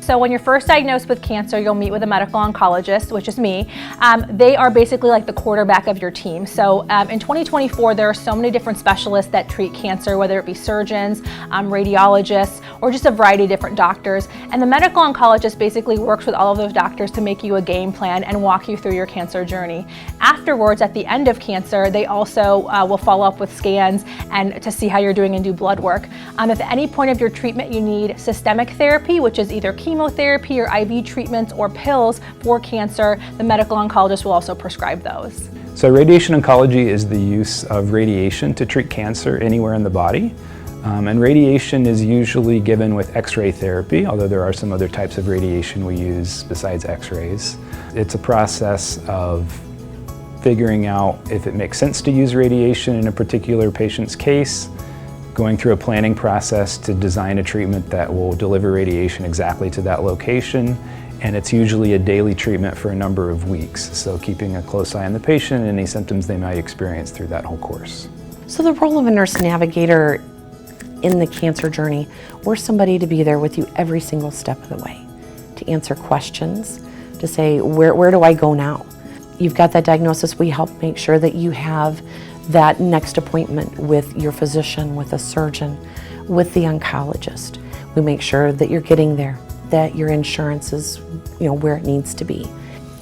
So when you're first diagnosed with cancer, you'll meet with a medical oncologist, which is me. They are basically like the quarterback of your team. So in 2024, there are so many different specialists that treat cancer, whether it be surgeons, radiologists, or just a variety of different doctors. And the medical oncologist basically works with all of those doctors to make you a game plan and walk you through your cancer journey. Afterwards, at the end of cancer, they also will follow up with scans and to see how you're doing and do blood work. If at any point of your treatment you need systemic therapy, which is either chemotherapy or IV treatments or pills for cancer, the medical oncologist will also prescribe those. So radiation oncology is the use of radiation to treat cancer anywhere in the body. And radiation is usually given with X-ray therapy, although there are some other types of radiation we use besides X-rays. It's a process of figuring out if it makes sense to use radiation in a particular patient's case, going through a planning process to design a treatment that will deliver radiation exactly to that location. And it's usually a daily treatment for a number of weeks, so keeping a close eye on the patient and any symptoms they might experience through that whole course. So the role of a nurse navigator in the cancer journey, we're somebody to be there with you every single step of the way, to answer questions, to say, where do I go now? You've got that diagnosis, we help make sure that you have that next appointment with your physician, with a surgeon, with the oncologist. We make sure that you're getting there, that your insurance is where it needs to be.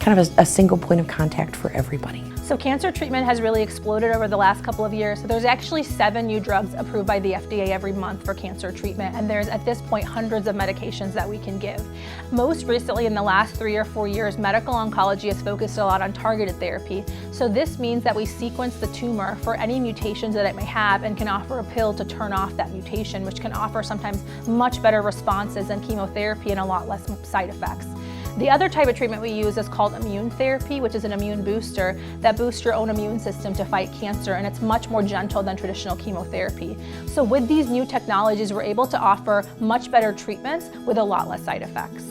Kind of a single point of contact for everybody. So cancer treatment has really exploded over the last couple of years. So there's actually 7 new drugs approved by the FDA every month for cancer treatment, and there's at this point hundreds of medications that we can give. Most recently in the last 3 or 4 years, medical oncology has focused a lot on targeted therapy. So this means that we sequence the tumor for any mutations that it may have and can offer a pill to turn off that mutation, which can offer sometimes much better responses than chemotherapy and a lot less side effects. The other type of treatment we use is called immunotherapy, which is an immune booster that boosts your own immune system to fight cancer, and it's much more gentle than traditional chemotherapy. So with these new technologies, we're able to offer much better treatments with a lot less side effects.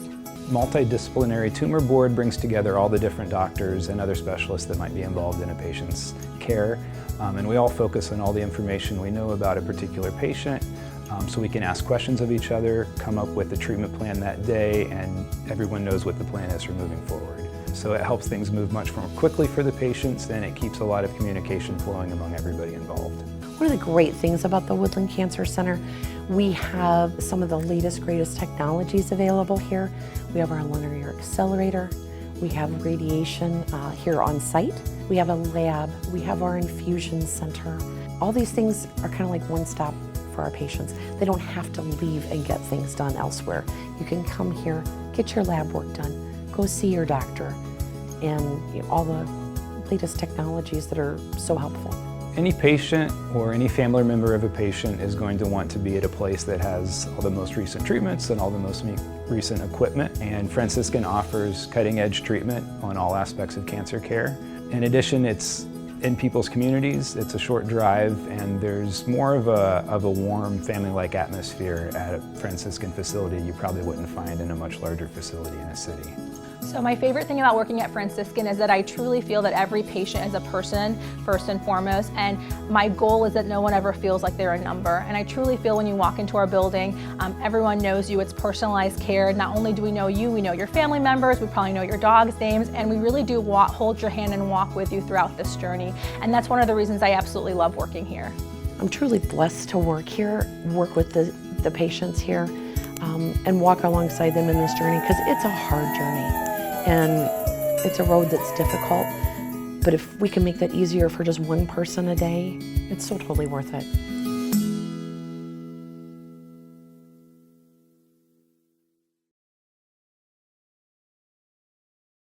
Multidisciplinary tumor board brings together all the different doctors and other specialists that might be involved in a patient's care, and we all focus on all the information we know about a particular patient. So we can ask questions of each other, come up with a treatment plan that day, and everyone knows what the plan is for moving forward. So it helps things move much more quickly for the patients, and it keeps a lot of communication flowing among everybody involved. One of the great things about the Woodland Cancer Center, we have some of the latest, greatest technologies available here. We have our linear accelerator, we have radiation here on site, we have a lab, we have our infusion center. All these things are kind of like one-stop for our patients. They don't have to leave and get things done elsewhere. You can come here, get your lab work done, go see your doctor, and all the latest technologies that are so helpful. Any patient or any family member of a patient is going to want to be at a place that has all the most recent treatments and all the most recent equipment, and Franciscan offers cutting-edge treatment on all aspects of cancer care. In addition, it's in people's communities, it's a short drive, and there's more of a warm, family-like atmosphere at a Franciscan facility you probably wouldn't find in a much larger facility in a city. So my favorite thing about working at Franciscan is that I truly feel that every patient is a person, first and foremost, and my goal is that no one ever feels like they're a number. And I truly feel when you walk into our building, everyone knows you, it's personalized care. Not only do we know you, we know your family members, we probably know your dog's names, and we really do hold your hand and walk with you throughout this journey. And that's one of the reasons I absolutely love working here. I'm truly blessed to work here, work with the patients here, and walk alongside them in this journey, because it's a hard journey. And it's a road that's difficult, but if we can make that easier for just one person a day, it's so totally worth it.